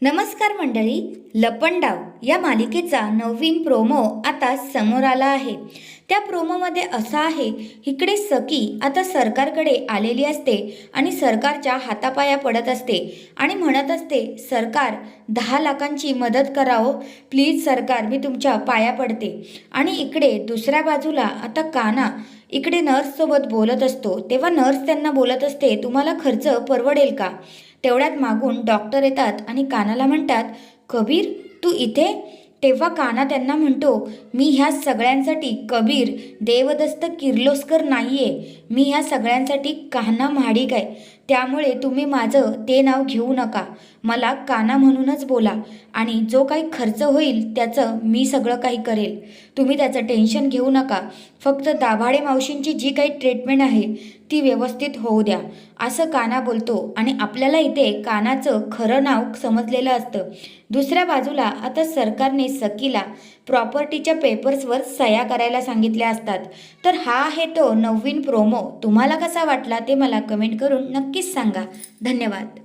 नमस्कार मंडळी, लपंडाव या मालिकेचा नवीन प्रोमो आता समोर आला आहे। त्या प्रोमोमध्ये असा आहे, इकडे सकी आता सरकारकडे आलेली असते आणि सरकारच्या हातापाया पडत असते आणि म्हणत असते, सरकार 10 लाखांची मदत कराओ प्लीज सरकार, मी तुमच्या पाया पडते। आणि इकडे दुसऱ्या बाजूला आता काना इकडे नर्ससोबत बोलत असतो, तेव्हा नर्स त्यांना बोलत असते, तुम्हाला खर्च परवडेल का? तेवढ्यात मागून डॉक्टर येतात आणि कानाला म्हणतात, कबीर तू इथे? तेव्हा काना त्यांना म्हणतो, मी ह्या सगळ्यांसाठी कबीर देवदत्त किर्लोस्कर नाहीये, मी ह्या सगळ्यांसाठी कान्हा महाडिक आहे, त्यामुळे तुम्ही माझं ते नाव घेऊ नका, मला काना म्हणूनच बोला आणि जो काही खर्च होईल त्याचं मी सगळं काही करेल, तुम्ही त्याचं टेन्शन घेऊ नका, फक्त दाभाडे मावशींची जी काही ट्रीटमेंट आहे ती व्यवस्थित होऊ द्या, असं काना बोलतो। आणि आपल्याला इथे कानाचं खरं नाव समजलेलं असतं। दुसऱ्या बाजूला आता सरकारने सकीला प्रॉपर्टीच्या पेपर्सवर सह्या करायला सांगितल्या असतात। तर हा आहे तो नवीन प्रोमो, तुम्हाला कसा वाटला ते मला कमेंट करून नक्कीच सांगा। धन्यवाद।